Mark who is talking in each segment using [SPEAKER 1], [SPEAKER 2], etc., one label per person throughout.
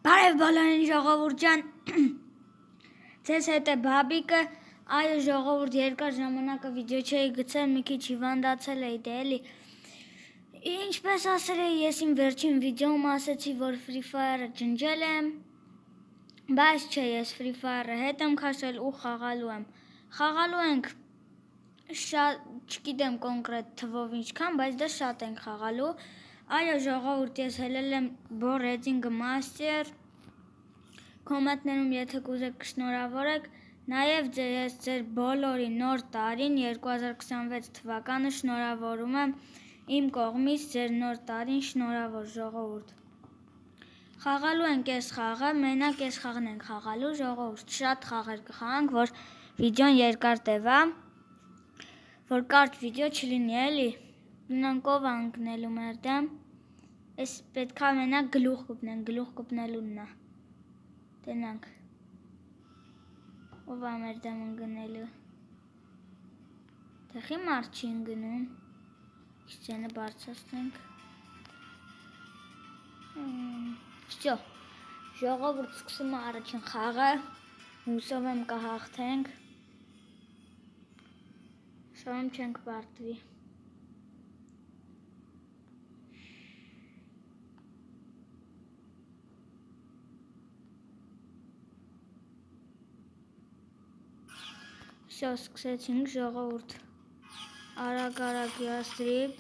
[SPEAKER 1] Բարև բոլորին ժողովուրդ ջան, ձեզ հետ է Բաբիկը, այո ժողովուրդ երկար ժամանակը վիդեո չէի գցել, մի քիչ հիվանդացել էի դե էլի, ինչպես ասել էի, ես իմ վերջին վիդեոում ասեցի, որ Free Fire-ը ջնջել եմ, բայց չէ, ես Free Fire-ը հետ եմ քաշել ու խաղալու եմ, խաղալու ենք շատ, չգիտեմ կոնկրետ թվով ինչքան, բայց դա շատ ենք խաղալու, այո ժողովուրդ, ես հելել եմ Boreding Master, կոմենտներում եթե կուզեք կշնորհավորեք, նաև ես ձեր բոլորի նոր տարին 2026 թվականը շնորհավորում եմ իմ կողմից ձեր նոր տարին շնորհավոր ժողովուրդ։ Խաղալու ենք այս խաղը, մենակ այս խաղն ենք խաղալու ժողովուրդ, շատ խաղեր կխաղանք, որ վիդեոն երկար տևա, որ կարճ վիդեո չլինի էլի, նրանք ով անկնելու մեր դեմ, ես պետք է մենակ գլուխ կպնենք, գլուխ կպնելունն է, տենանք, ով է մեր դեմ ընգնելու, տեղի մարդ չի ընգնում, սցենը բարձրացնենք, վсё, ժողովուրդ սկսում է առաջին խաղը, հուսով եմ կհաղթենք, շոյում չենք պարտվի։ Վсё, սկսեցինք ժողովուրդ, արագ յաստրիբ,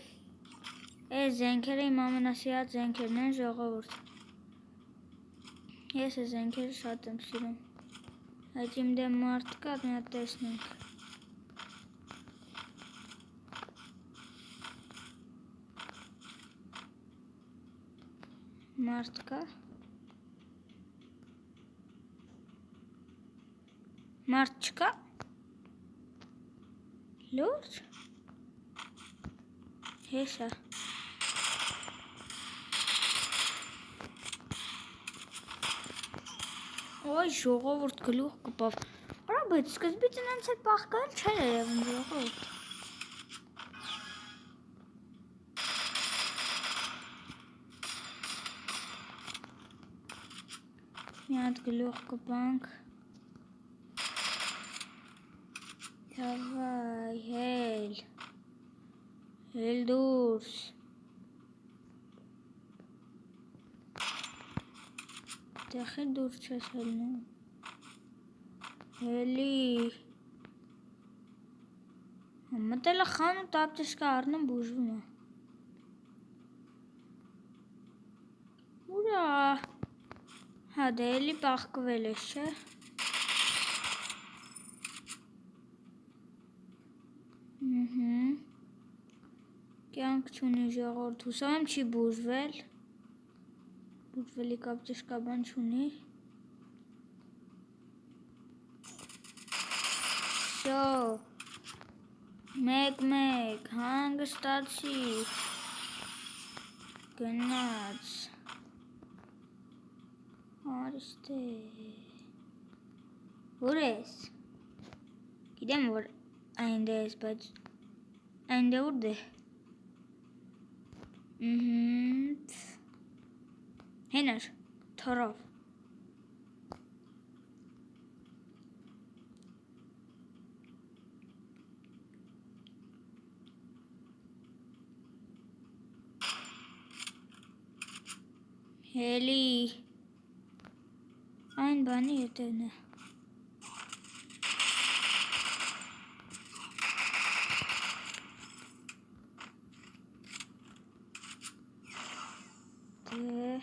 [SPEAKER 1] այս զենքերը իմ ամենասիրած զենքերն են ժողովուրդ, ես այս զենքերը շատ եմ սիրում, այդ իմ դեմ մարդ կա, մի հատ տեսնենք, մարդ կա, մարդ չկա, լուրջ, հեսա, ոյ ժողովուրդ գլուխ կպավ, արա բայց սկզբից ինձ հետ պահկալ չէր երևում ժողովուրդ, մի հատ գլուխ կպանք, դավայ, հել դուրս, տեղի դուրս չես հելնում, հելի, մտել է խանութ ապտեսկա առնում բուժվում է, ուրա, հա դե էլի պահկվել ես չէ, կյանք չունի ժողովուրդ, հուսով եմ չի բուժվել, բուժվելի կապտեսկա բան չունի, վсё, մեկ, հանգստացի, գնաց, արիստե, որ ես, գիտեմ որ այնդ ես, բայց այնդ է ուրդ է, հենար, թորով, հելի, այն բանի հետևն է, դե,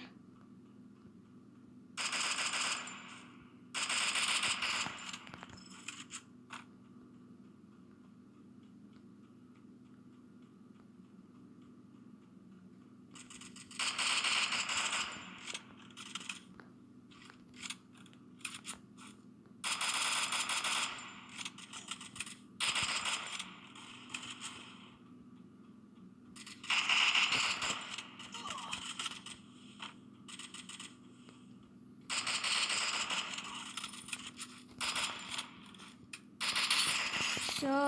[SPEAKER 1] վсё,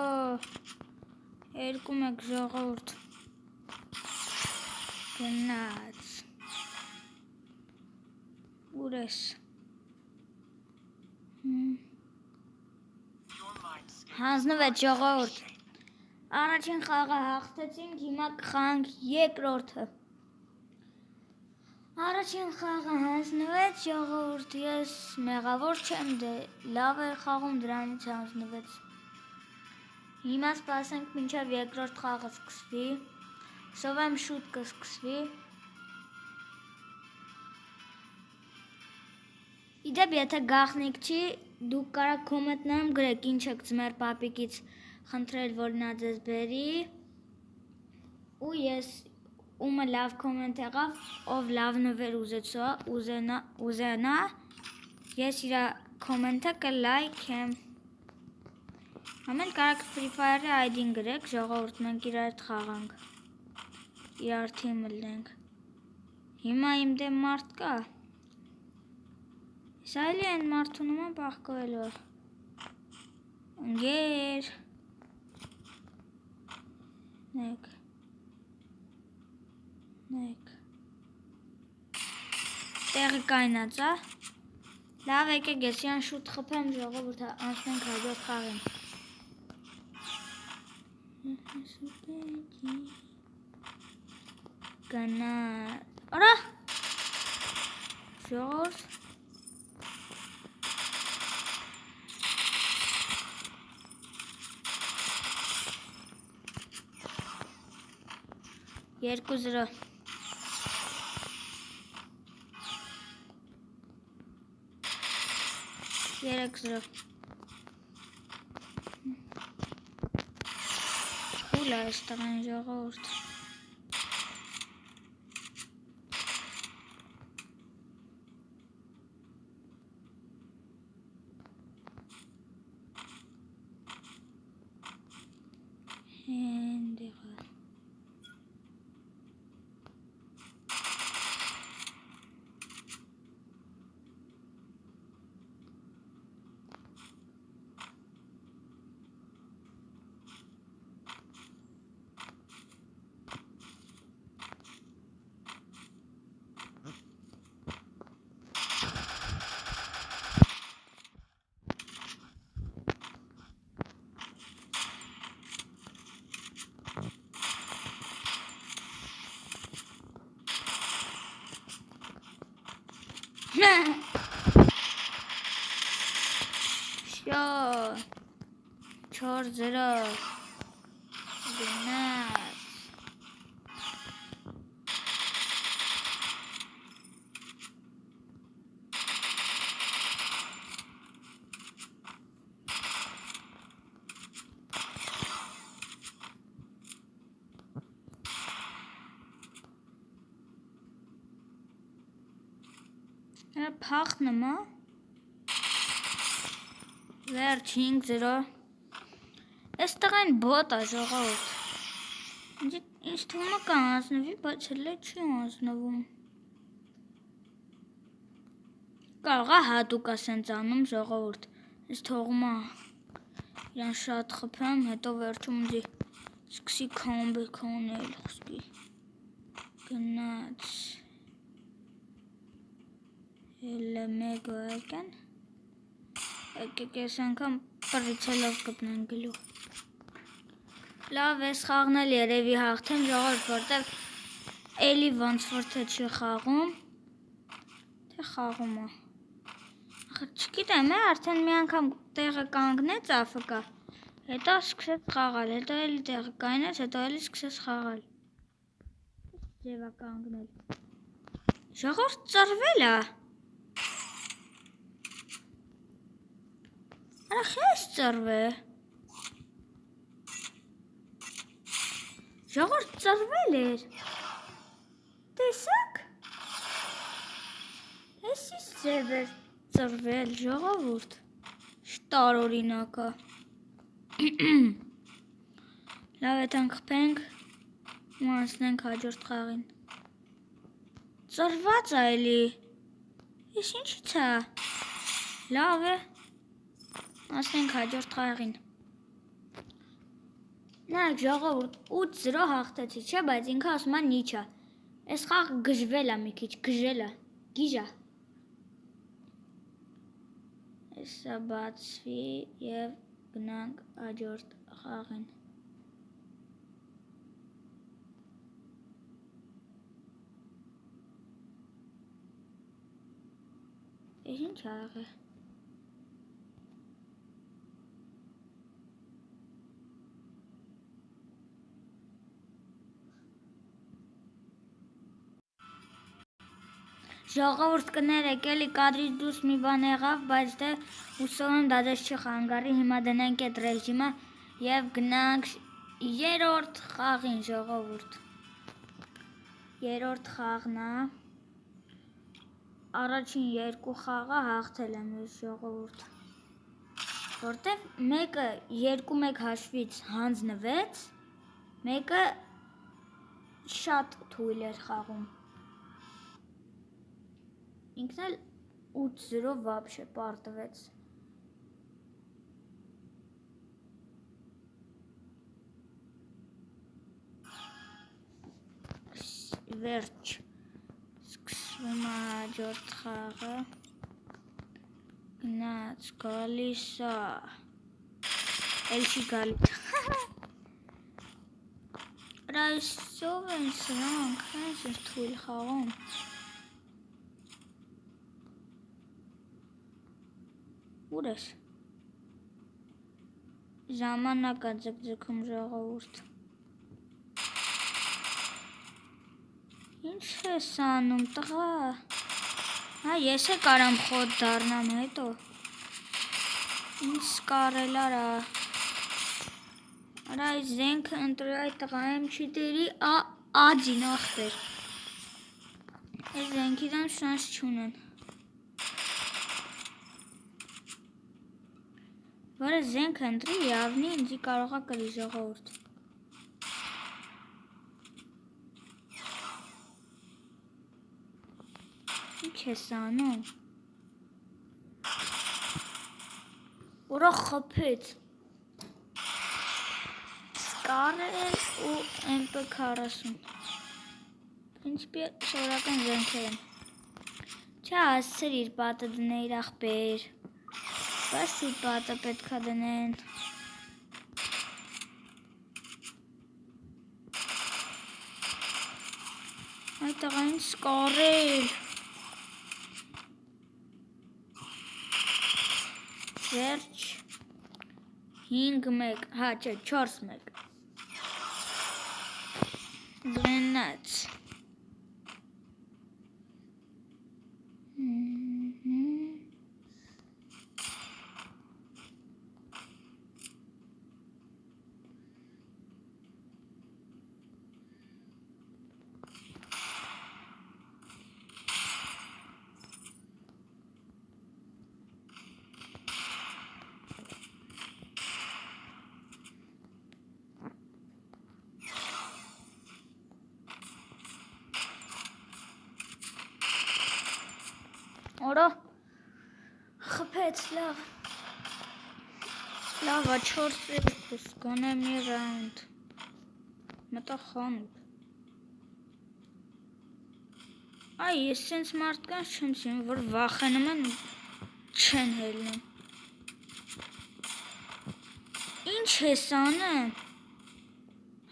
[SPEAKER 1] երկու մեկ ժողովուրդ, գնաց, Ուր ես։ Հանձնվեց ժողովուրդ։ Առաջին խաղը հաղթեցինք, հիմա կխաղանք երկրորդը։ Առաջին խաղը հանձնվեց, ժողովուրդ, ես մեղավոր չեմ, դե լավ էր խաղում, դրանից հանձնվեց։ Հիմա սպասենք մինչև երկրորդ խաղը սկսվի։ Հուսով եմ շուտ կսկսվի։ Իդեպ, եթե գաղտնիք չի, դուք կարաք կոմենտներում գրեք ինչ եք ձմեր պապիկից խնդրել, որ նա ձեզ բերի։ Ու ես ումը լավ կոմենտ եղավ, ով լավ նվեր ուզենա, ես իրա կոմենտը կլայքեմ։ Ամեն կարաք Free Fire-ի ID-ն գրեք, ժողովուրդ, մենք իրար հետ խաղանք։ Իրար թիմ լնենք։ Հիմա իմ դեմ մարդ կա։ Սայլի են մարդու նման պաղկվելով։ Ընգեր։ Նեք։ Տեղը կայնած, ա։ Լավ եկեք ես իրան շուտ խփեմ, ժողովուրդ, անցնենք հաջորդ խաղին։ Գնա։ Արա։ Ժողովուրդ։ Երկու զրո։ Երեք զրո։ Ուլ է այստեղ են ժողովուրդ։ Հենդեղը։ Շո 4-0 գնաց փախնում է Վերջ 5-0 Այստեղ այն բոտ է ժողովուրդ Ինձ թվում է կանցնվի, բայց հələ չի անցնվում Կարող է հատուկ է սենց անում ժողովուրդ Ես թողում է իրան շատ խփեմ, հետո վերջում ինձի սկսի քամբեք անել խոսքի Գնաց Հələ մեկ վայրկյան Եկեք ես անգամ պրիցելով կպնեն գլուխ Լավ ես խաղն էլ երևի հաղթեմ ժողովուրդ, որտև էլի ոնց որ թե չի խաղում Թե խաղում է Չգիտեմ արդեն մի անգամ տեղը կանգնեց AFK Հետո սկսեց խաղալ, հետո էլի տեղը կայնեց, հետո էլի սկսեց խաղալ Ձև է կանգնել Ժողովուրդ ծրվել է Արա խես ծրվե Ժողովուրդ ծրվել էր Տեսակ Էսիս ձև էր ծրվել ժողովուրդ Շտարօրինակ է Լավ եթանք խփենք ու անցնենք հաջորդ խաղին Ծրված է էլի Ես ինչից է Լավ է Անցնենք հաջորդ խաղին Նայեք ժողովուրդ 8-0 հաղթեցի չէ, բայց ինքը ասում է նիչ է Այս խաղը գժվել է մի քիչ, գժել է Գիժ է Հեսա բացվի և գնանք հաջորդ խաղին։ Ինչ արաղ է։ Ժողովուրդ կներեք, էլի կադրից դուրս մի բան եղավ, բայց դե հուսով եմ դադես չի խանգարի, հիմա դնենք այդ ռեժիմը և գնանք երրորդ խաղին, ժողովուրդ։ Երրորդ խաղն է։ Առաջին երկու խաղը հաղթել եմ ես, ժողովուրդ։ Որտև մեկը 2-1 հաշվից հանձնվեց, մեկը շատ թույլ էր խաղում։ Ինքն էլ 8-0 վաբշե պարտվեց։ Վերջ, սկսվում է հաջորդ խաղը, գնաց, գալիս է, էլ չի գալիս, այսով են սրանք, հենց ես թույլ խաղում, ուր ես, ժամանակ է ձգձգում ժողովուրդ, ինչ ես անում տղա, ես է կարամ խոտ դարնամ հետո, ինչ սկարել արա, արա այս զենքը ընտրի այդ տղա եմ չի դերի, աջին ախպեր, այս զենքի դեմ շանս չունեն, որը զենք ընտրի, явնի ինձի կարող է կրի ժողովուրդ։ Ինչ ես անում։ Ուրա խփեց։ Սկարել ու MP40։ Принципе, սովորական զենքեր են։ Չէ, ասցր իր պատը դներ ախպեր։ Բայց շուտ պատը պետք է դնեն։ Այդ տղային սկարել։ Վերջ 5-1, հա չէ 4-1 գնաց Օրա խփեց լավ լավա 4-2 գոնե մի ռաունդ մտա խանութ այ ես սենց մարդկանց չեմ սիրում որ վախենում են չեն հելնում ինչ ես անում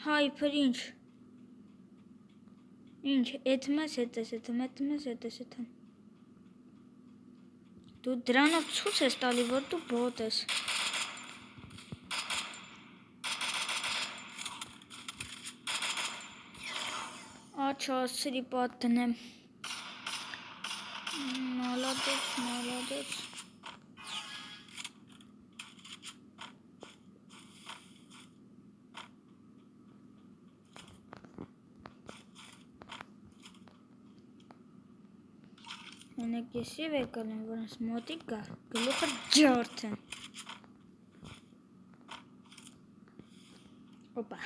[SPEAKER 1] հայփր ինչ էթմես հետես Դու դրանով ցույց ես տալի, որ դու բոտ ես։ Աչա, ասերի պատ դնեմ։ Մալադեց։ Մենակ ես և եկալ եմ, որոնց մոտիկ կա, գլուխը ջորդ են։ Օպա։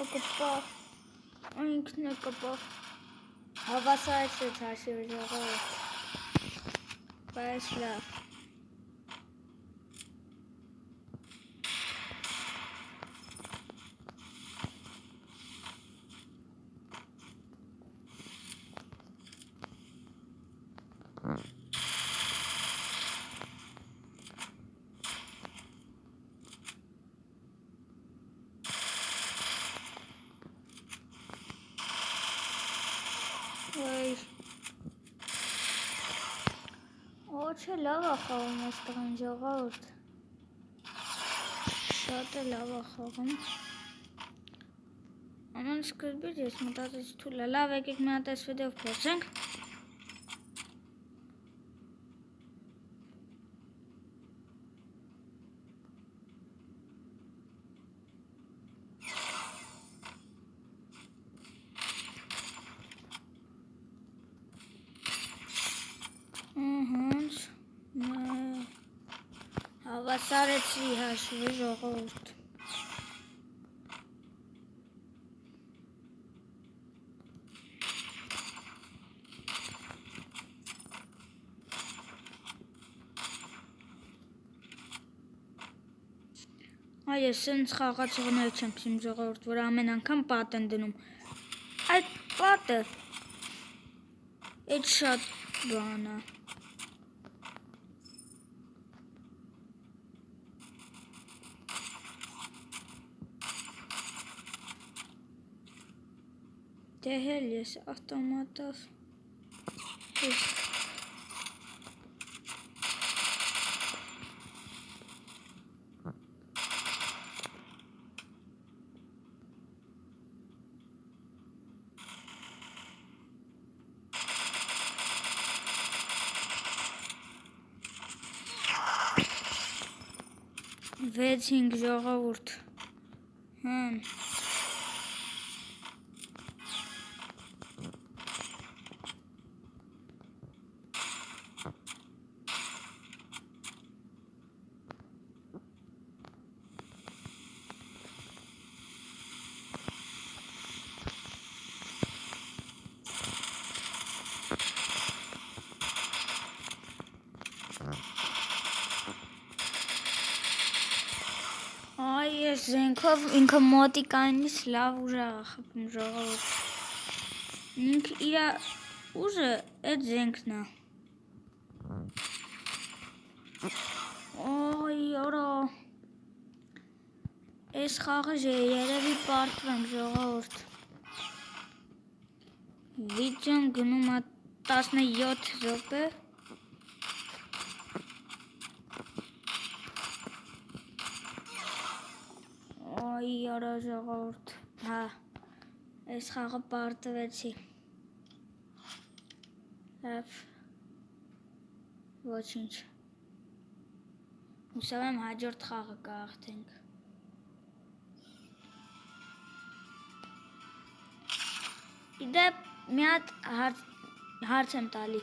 [SPEAKER 1] Օ կպա, ինքն է կպա։ Հավասարեցեց հաշիվ ժողովուրդ։ Բայց լավ։ Չէ, լավ է խաղում այս տղան ժողովուրդ։ Շատ է լավ է խաղում։ Աման սկզբից ես մտածեցի թույլ է, լավ եկեք մի հատ այս վիդեով փորձենք։ Հավասարեցրի հաշվի ժողովուրդ։ Այ ես սենց խաղացողներ չեմ սիմ ժողովուրդ, որ ամեն անգամ պատ են դնում։ Այդ պատը այդ շատ բան է։ Դե հել ես ավտոմատով վեցինք ժողովուրդ։ Այ ես զենքով ինքը մոտիկայինից լավ ուժ է խփում ժողովուրդ։ Ինքը իր ուժը այդ զենքն է։ Օй օրո։ Այս խաղը երևի պարտվեմ ժողովուրդ։ Վիդեոն գնում է 17 րոպե։ Օй օրո ժողովուրդ։ Հա, այս խաղը պարտվեցի։ Լավ։ Ոչինչ։ Հուսով եմ հաջորդ խաղը կհաղթենք։ Իդեպ մի հատ հարց եմ տալի,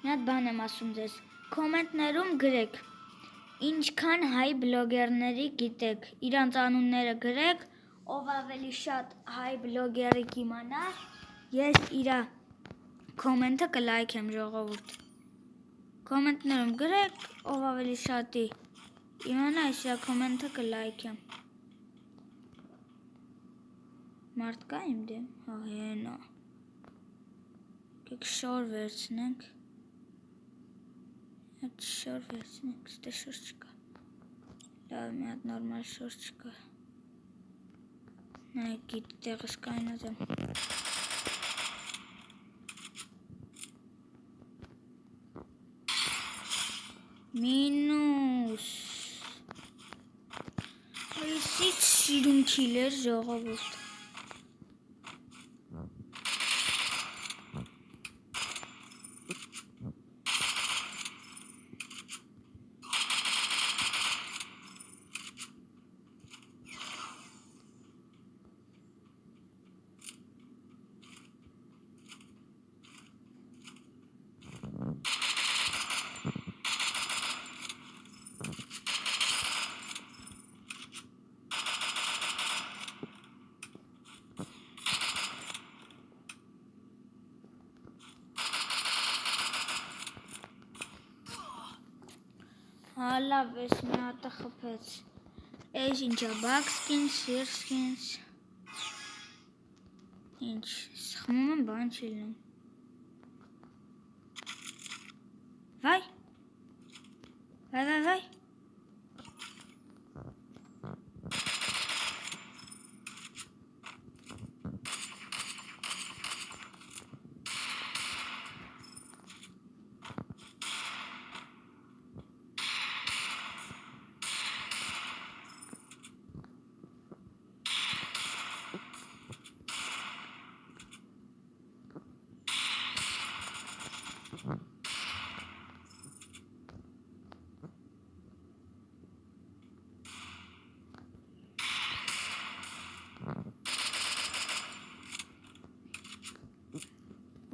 [SPEAKER 1] մի հատ բան եմ ասում ձեզ, կոմենտներում գրեք, ինչքան հայ բլոգերների գիտեք, իրանց անունները գրեք, ով ավելի շատ հայ բլոգերի կիմանա, ես իրա կոմենտը կլայքեմ ժողովուրդ, կոմենտներում գրեք, ով ավելի շատի իմանա, ես իրա կոմենտը կլայքեմ, մարդ կա իմ դեմ, հա հենա, կեք շոր վերցնենք, հատ շոր վերցնենք, ստե շոր չկա, լավ մի հատ նորմալ շոր չկա, նայք գիտ տեղս կայնած եմ, մինուս, այսից շիրուն քիլեր ժողովուրդ, Լավ, ես մի հատը խփեց, այս ինչա բակ սկինս, սիր սկինս, ինչ, սխմում եմ բան չի լինում, վայ,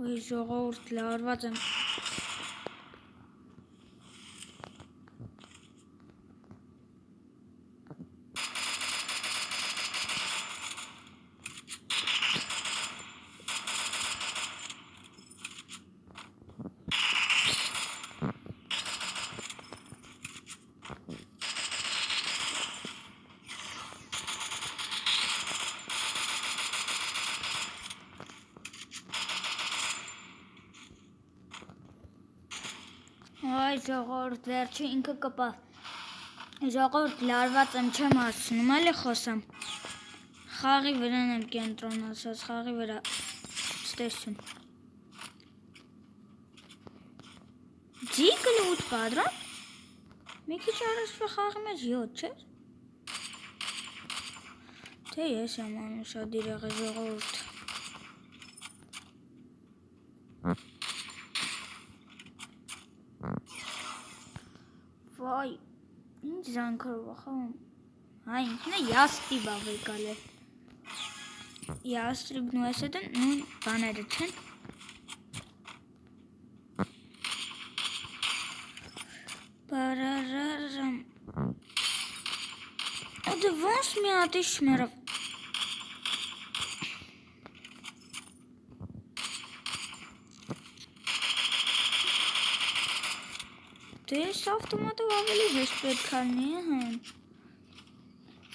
[SPEAKER 1] Ոյ ժողովուրդ լարված եմ։ Այ ժողովուրդ վերջը ինքը կպավ։ Ժողովուրդ լարված եմ չեմ հասցնում, էլի խոսամ։ Խաղի վրան եմ կենտրոնացած, խաղի վրա ստեսություն։ Ձիկը լուտ պատրան։ Մի քիչ առաջվա խաղի մեջ 7 չէ։ Թե ես եմ անուշադիր եղել ժողովուրդ։ Վայ, ինչ զանգարով ախավում։ Հայ, ինքն է յաստրիբ ավեկալ է։ Յաստրիբն ու այս հետ են նույն բաները չեն։ Բարարարամ։ Ադը ոնց մի հատ իշ մերավ։ Դե ես ավտոմատով ավելի հեշտ պետք ալնի հեն։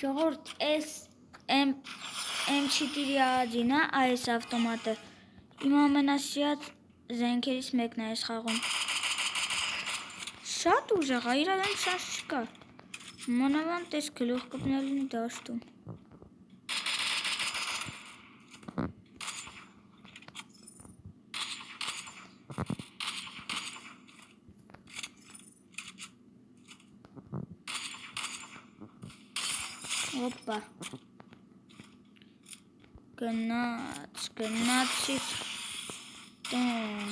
[SPEAKER 1] Ժողորդ ես M4-ի աջին է այս ավտոմատը։ Իմ ամենասիրած զենքերից մեկն է այս խաղում։ Շատ ուժեղ է, իր դեմ շանս չկա։ Մանավանդ ես գլուխ կպնելնի դաշտում։ Օպա։ Գնացիր տուն։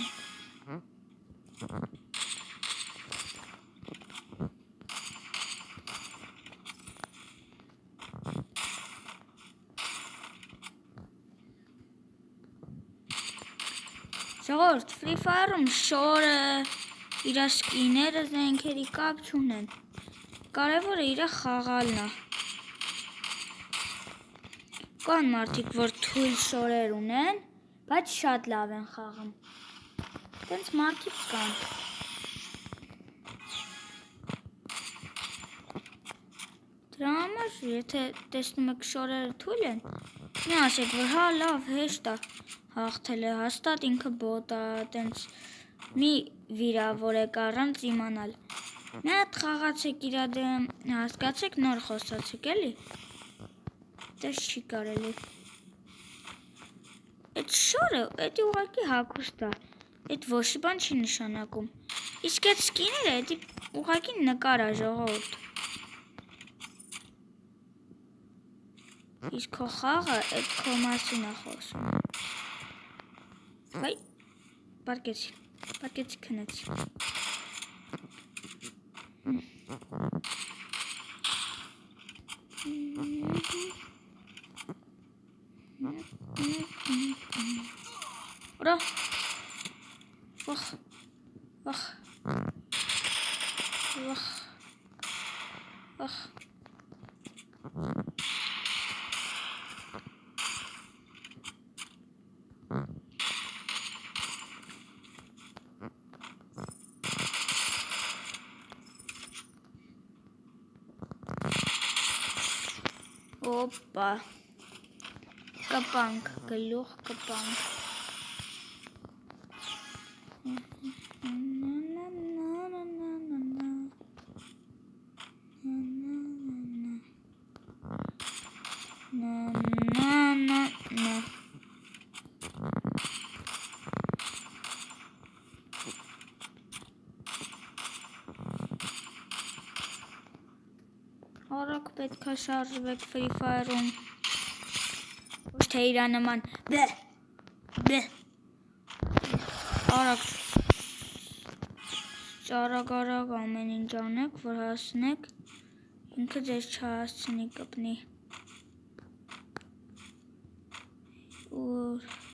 [SPEAKER 1] Ժողովուրդ, Free Fire-ում շորը, իր սկիները զենքերի կապ չունեն։ Կարևորը իր խաղալն է։ Կան մարդիկ, որ թույլ շորեր ունեն, բայց շատ լավ են խաղում։ Տենց մարդիկ կան։ Դրա համար, եթե տեսնում եք շորերը թույլ են, մի ասեք, որ հա լավ, հեշտ է հաղթել է, հաստատ ինքը բոտ է, տենց մի վիրավորեք առանց իմանալ։ Մի հատ խաղացեք իր դեմ, հասկացեք նոր խոսացեք, էլի։ Դες չի կարելի։ Այդ շորը, այդ ուղղակի հագուստ է, այդ ոչի բան չի նշանակում։ Իսկ այդ սկիները, այդ ուղղակի նկար է ժողովուրդ։ Իսկ քո խաղը այդ քո մասին է խոսում։ Հայ, պարկեցի քնեցի։ Ուրա, վախ։ Օպա, կպանք, գլուխ կպանք։ Արագ պետք է շարժվեք Free Fire-ում։ Ոչ թե իրա նման արագ ամեն ինչ անեք, որ հասնեք, ինքը ձեզ չհասցնի կպնի։